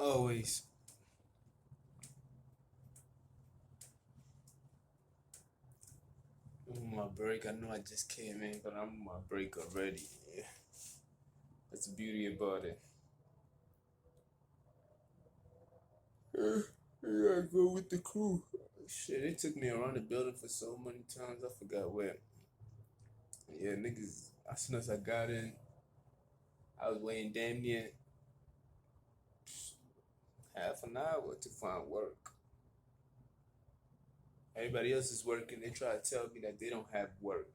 Always. I'm on my break. I know I just came in, but I'm on my break already. Yeah. That's the beauty about it. Yeah, you gotta go with the crew. Shit, it took me around the building for so many times. I forgot where. Yeah, niggas. As soon as I got in, I was waiting damn near half an hour to find work. Everybody else is working. They try to tell me that they don't have work.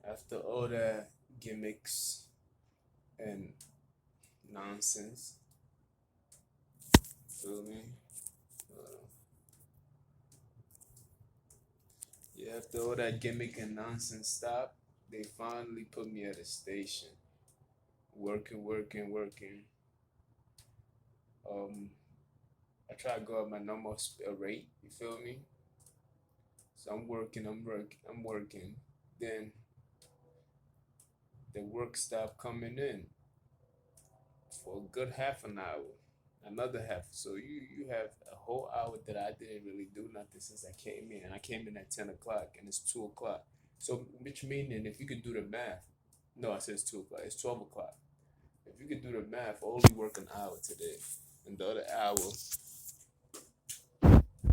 After all that gimmicks and nonsense, feel me? Uh, yeah, after all that gimmick and nonsense stopped, they finally put me at a station, working, working, working. Um, I try to go at my normal rate. You feel me? So I'm working. Then the work stopped coming in for a good half an hour, another half. So you have a whole hour that I didn't really do nothing since I came in. And I came in at 10 o'clock, and it's 2 o'clock. So which meaning if you could do the math, no, I said it's 2 o'clock. It's 12 o'clock. If you could do the math, I only work an hour today, and the other hour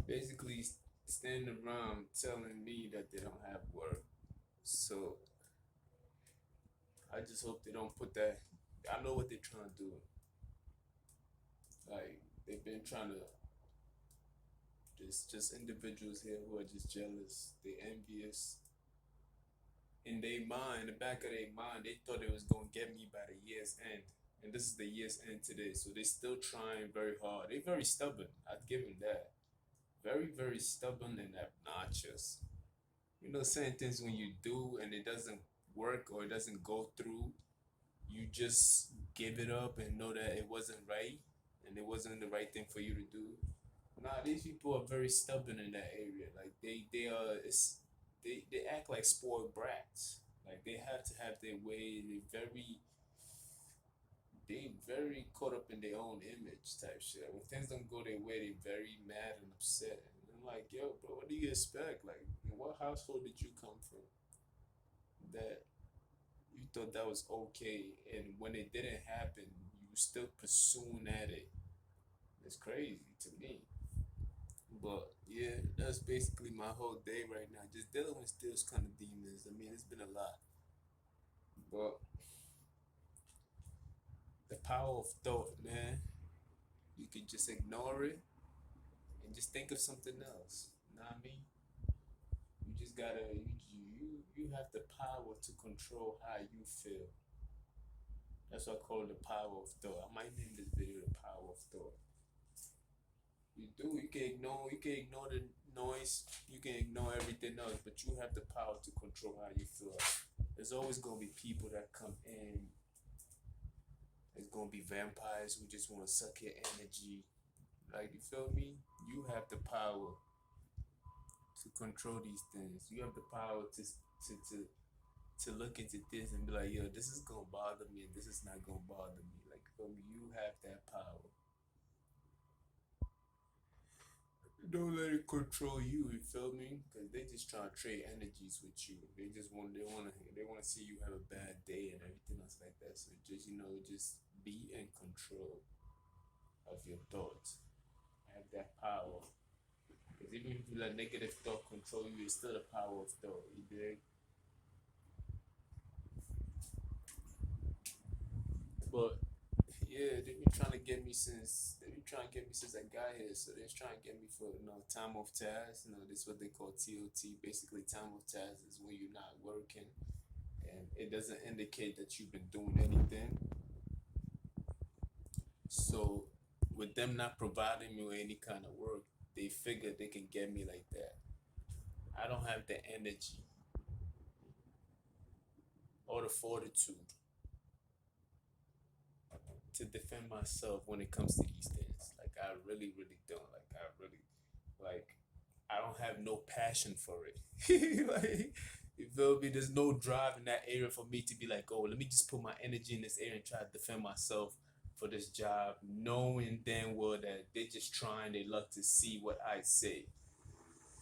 basically standing around telling me that they don't have work. So I just hope they don't put that. I know what they're trying to do. Like they've been trying to just individuals here who are just jealous. They envious. In their mind, the back of their mind, they thought it was gonna get me by the year's end. And this is the year's end today. So they're still trying very hard. They're very stubborn. I'd give them that. Very, very stubborn and obnoxious. Certain things when you do and it doesn't work or it doesn't go through, you just give it up and know that it wasn't right and it wasn't the right thing for you to do. Nah, these people are very stubborn in that area. Like they are they act like spoiled brats. Like they have to have their way. They very caught up in their own image type shit. When things don't go their way, they very mad and upset. And I'm like, yo, bro, what do you expect? Like, in what household did you come from that you thought that was okay, and when it didn't happen, you still pursuing at it? It's crazy to me. But yeah, that's basically my whole day right now. Just dealing with those kind of demons. I mean, it's been a lot, but the power of thought, man. You can just ignore it and just think of something else. You know what I mean? You just gotta you have the power to control how you feel. That's what I call the power of thought. I might name this video the power of thought. You can ignore the noise, you can ignore everything else, but you have the power to control how you feel. There's always gonna be people that come in. There's gonna be vampires who just wanna suck your energy. Like you feel me? You have the power to control these things. You have the power to look into this and be like, yo, this is gonna bother me and this is not gonna bother me. Like feel me? You have that power. Don't let it control you. You feel me? Because they just trying to trade energies with you. They want to see you have a bad day and everything else like that. So just be in control of your thoughts. Have that power. Because even if you let negative thought control you, it's still the power of thought. You dig? But yeah, they been trying to get me since I got here. So they're trying to get me for time off task. This is what they call TOT. Basically, time off task is when you're not working, and it doesn't indicate that you've been doing anything. So with them not providing me with any kind of work, they figure they can get me like that. I don't have the energy or the fortitude to defend myself when it comes to these things. Like I really, really don't. Like I don't have no passion for it. like You feel me? There's no drive in that area for me to be like, oh, let me just put my energy in this area and try to defend myself for this job, knowing damn well that they're just trying their luck to see what I say.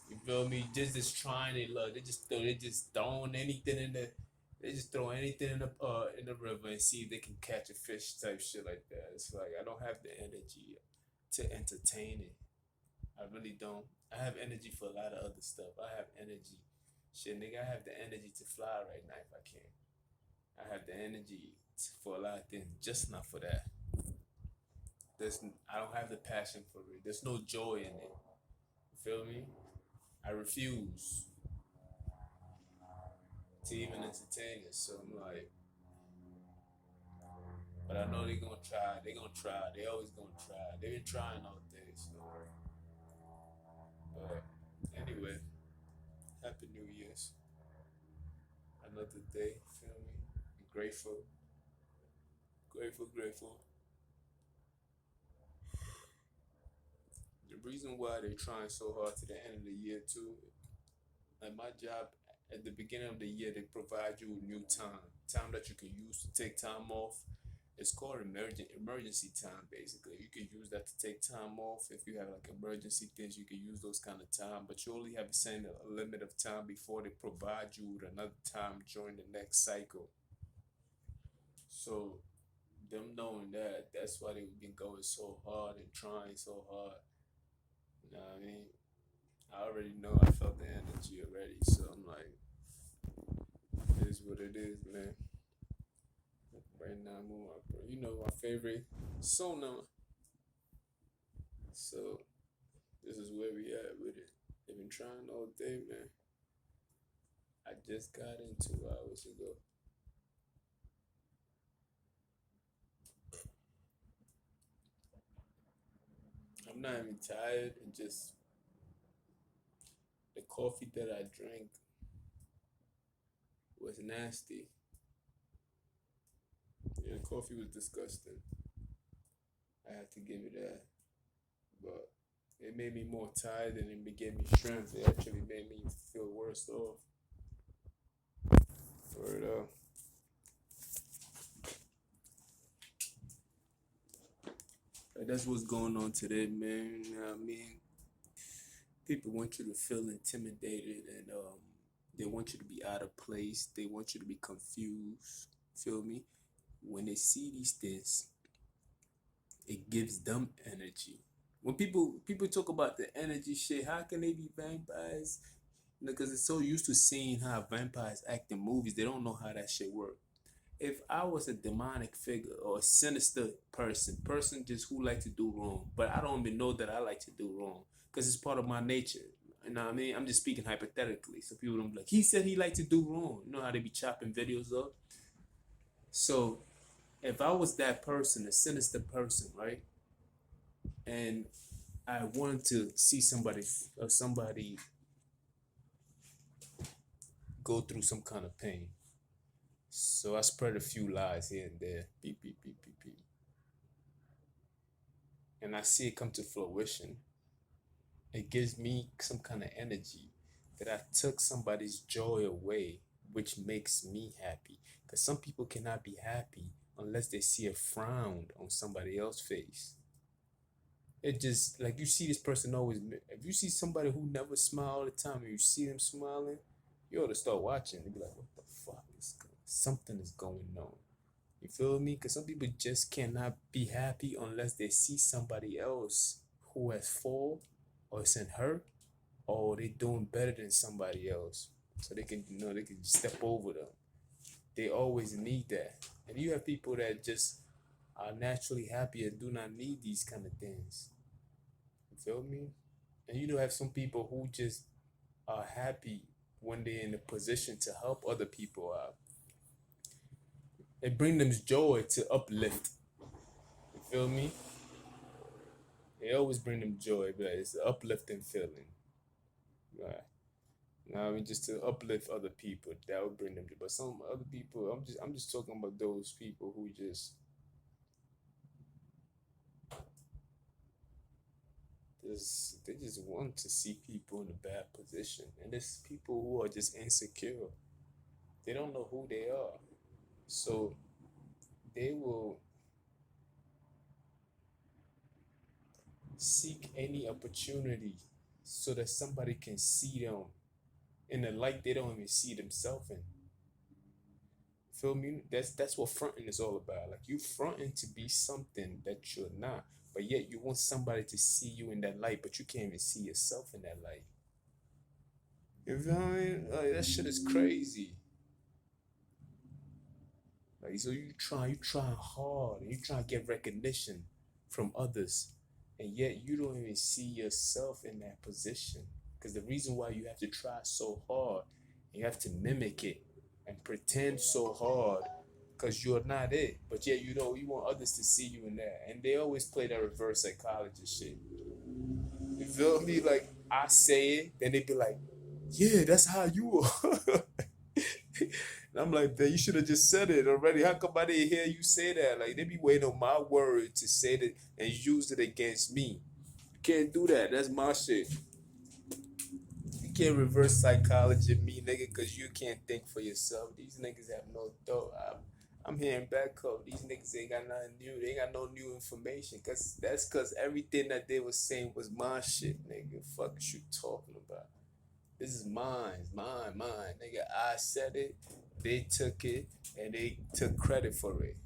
You feel me? Just trying their luck. They just throwing anything in the they just throw anything in the river and see if they can catch a fish type shit like that. It's like I don't have the energy to entertain it. I really don't. I have energy for a lot of other stuff. I have energy. Shit, nigga, I have the energy to fly right now if I can. I have the energy for a lot of things, just not for that. I don't have the passion for it. There's no joy in it. You feel me? I refuse to even entertain it. So I'm like, but I know they're gonna try. They're gonna try. They always gonna try. They've been trying all day. So, but anyway, Happy New Year's. Another day. Feel me? I'm grateful. Grateful. Grateful. The reason why they're trying so hard to the end of the year too, like my job at the beginning of the year, they provide you with new time that you can use to take time off. It's called emergency time. Basically, you can use that to take time off if you have like emergency things. You can use those kind of time, but you only have a limit of time before they provide you with another time during the next cycle. So them knowing that, that's why they've been going so hard and trying so hard. You know what I mean? I already know I felt the energy already, so I'm like, it is what it is, man. Right now, I'm on you know, my favorite song now. So this is where we at with it. They've been trying all day, man. I just got in 2 hours ago. I'm not even tired, and just the coffee that I drank was nasty. Yeah, the coffee was disgusting. I have to give it that. But it made me more tired than it gave me strength. It actually made me feel worse off. For it, that's what's going on today, man. You know what I mean? People want you to feel intimidated and they want you to be out of place. They want you to be confused. Feel me? When they see these things, it gives them energy. When people talk about the energy shit, how can they be vampires? Because they're so used to seeing how vampires act in movies, they don't know how that shit works. If I was a demonic figure or a sinister person just who like to do wrong, but I don't even know that I like to do wrong because it's part of my nature. You know what I mean? I'm just speaking hypothetically. So people don't be like, he said he liked to do wrong. You know how they be chopping videos up? So if I was that person, a sinister person, right? And I wanted to see somebody go through some kind of pain. So I spread a few lies here and there. Beep, beep, beep, beep, beep. And I see it come to fruition. It gives me some kind of energy that I took somebody's joy away, which makes me happy. Because some people cannot be happy unless they see a frown on somebody else's face. It just like you see this person always. If you see somebody who never smile all the time, and you see them smiling, you ought to start watching and be like, "What the fuck is something is going on?" You feel me? Because some people just cannot be happy unless they see somebody else who has fall or is in hurt or they doing better than somebody else, so they can they can step over them. They always need that, and you have people that just are naturally happy and do not need these kind of things. You feel me? And you do have some people who just are happy when they're in a position to help other people out. It brings them joy to uplift. You feel me? They always bring them joy, but it's an uplifting feeling. Right. Now I mean just to uplift other people, that would bring them joy. But some other people, I'm just talking about those people who they just want to see people in a bad position. And there's people who are just insecure. They don't know who they are. So they will seek any opportunity so that somebody can see them in a light they don't even see themselves in. Feel me? That's what fronting is all about. Like you fronting to be something that you're not, but yet you want somebody to see you in that light, but you can't even see yourself in that light. You feel me? Like that shit is crazy. Like so you trying hard and you trying to get recognition from others, and yet you don't even see yourself in that position. Because the reason why you have to try so hard, you have to mimic it and pretend so hard, because you're not it. But yet you want others to see you in that, and they always play that reverse psychologist shit. You feel me? Like I say it, then they be like, "Yeah, that's how you are." And I'm like, "Man, you should have just said it already. How come I didn't hear you say that?" Like they be waiting on my word to say that and use it against me. You can't do that. That's my shit. You can't reverse psychology me, nigga, because you can't think for yourself. These niggas have no thought. I'm hearing back up. These niggas ain't got nothing new. They ain't got no new information. Cause everything that they was saying was my shit, nigga. Fuck is you talking about? This is mine, nigga. I said it. They took it and they took credit for it.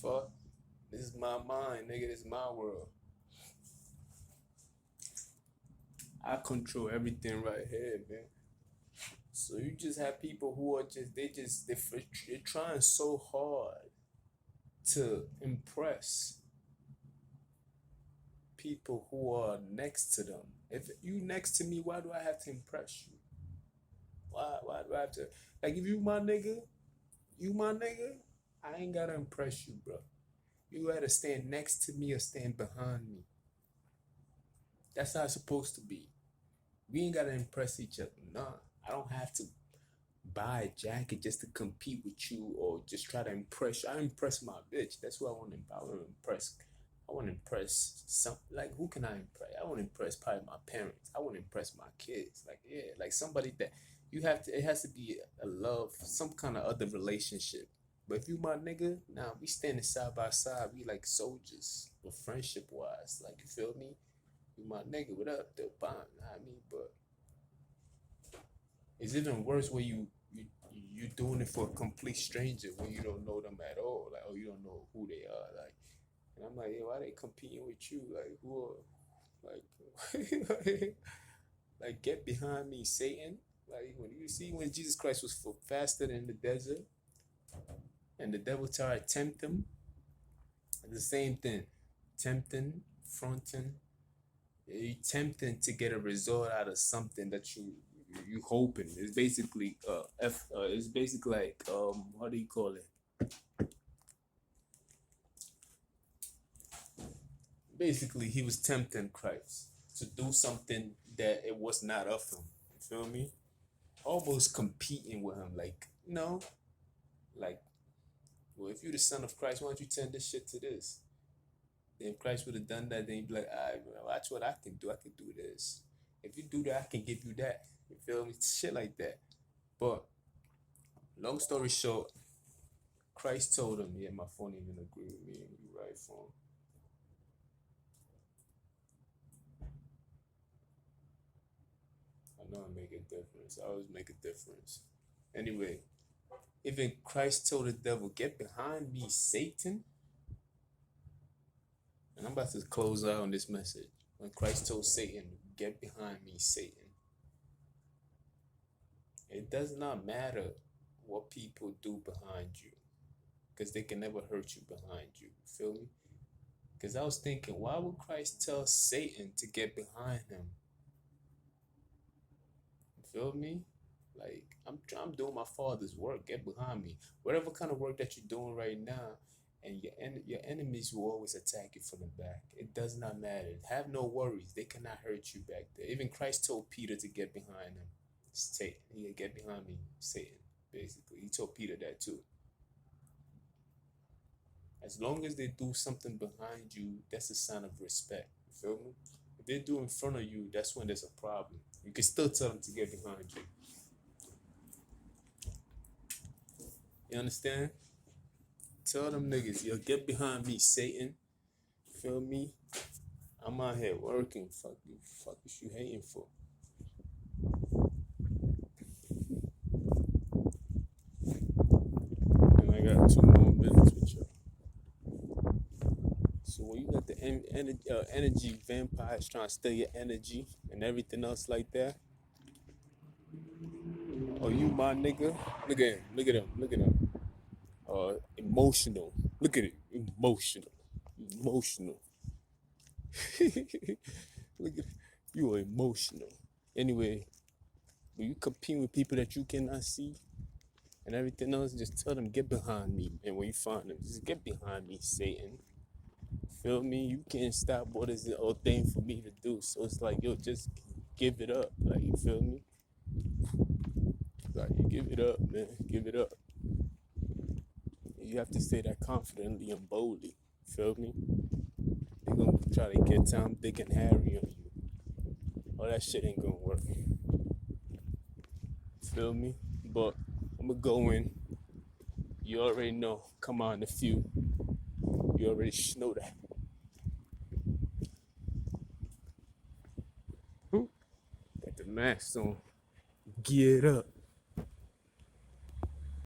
Fuck. This is my mind, nigga. This is my world. I control everything right here, man. So you just have people who are they're trying so hard to impress people who are next to them. If you next to me, why do I have to impress you? Why do I have to like if you my nigga, I ain't gotta impress you, bro. You gotta stand next to me or stand behind me. That's how it's supposed to be. We ain't gotta impress each other. Nah. I don't have to buy a jacket just to compete with you or just try to impress you. I impress my bitch. That's who I want to. I want to impress. I want to impress some. Like who can I impress? I want to impress probably my parents. I want to impress my kids. Like yeah, like somebody that you have to. It has to be a love, some kind of other relationship. But if you my nigga, nah, we standing side by side. We like soldiers, but friendship wise, like you feel me? You my nigga. What up, though? Bond. Nah, I mean, but it's even worse when you doing it for a complete stranger when you don't know them at all. Like, oh, you don't know who they are. Like, and I'm like, yeah, why they competing with you? Like, who are, like, like, get behind me, Satan. Like, when you see when Jesus Christ was fasted in the desert and the devil tried to tempt him, the same thing, tempting, fronting, you tempting to get a result out of something that you hoping. It's basically it's basically like what do you call it? Basically he was tempting Christ to do something that it was not of him. You feel me? Almost competing with him, like, like, well, if you're the son of Christ, why don't you turn this shit to this? Then if Christ would have done that, then he'd be like, all right, watch what I can do. I can do this. If you do that, I can give you that. You feel me? Shit like that. But long story short, Christ told him, yeah, my phone even agree with me. You right, phone. I know I make a difference. I always make a difference. Anyway, even Christ told the devil, get behind me, Satan. And I'm about to close out on this message. When Christ told Satan, get behind me, Satan. It does not matter what people do behind you, because they can never hurt you behind you. Feel me? Because I was thinking, why would Christ tell Satan to get behind him? Feel me? Like I'm doing my father's work. Get behind me. Whatever kind of work that you're doing right now, and your enemies will always attack you from the back. It does not matter. Have no worries. They cannot hurt you back there. Even Christ told Peter to get behind him. Satan, yeah, get behind me, Satan. Basically, he told Peter that too. As long as they do something behind you, that's a sign of respect. You feel me? If they do in front of you, that's when there's a problem. You can still tell them to get behind you. You understand? Tell them niggas, yo, get behind me, Satan. Feel me? I'm out here working. Fuck you. Fuck is you hating for? And I got 2 more minutes with you. So when you got the energy vampires trying to steal your energy and everything else like that, oh, you my nigga? Look at him. Look at him. Look at him. Emotional. Look at it. Emotional. Emotional. Look at you are emotional. Anyway, when you compete with people that you cannot see and everything else, just tell them get behind me. And when you find them, just get behind me, Satan. Feel me? You can't stop what is it ordained for me to do. So it's like, yo, just give it up. Like, you feel me? Like, you give it up, man. Give it up. You have to say that confidently and boldly. Feel me? They're gonna try to get Tom, Dick, and Harry on you. All that shit ain't gonna work. Feel me? But I'm gonna go in. You already know. Come on, a few. You already know that. Got the mask on. Get up.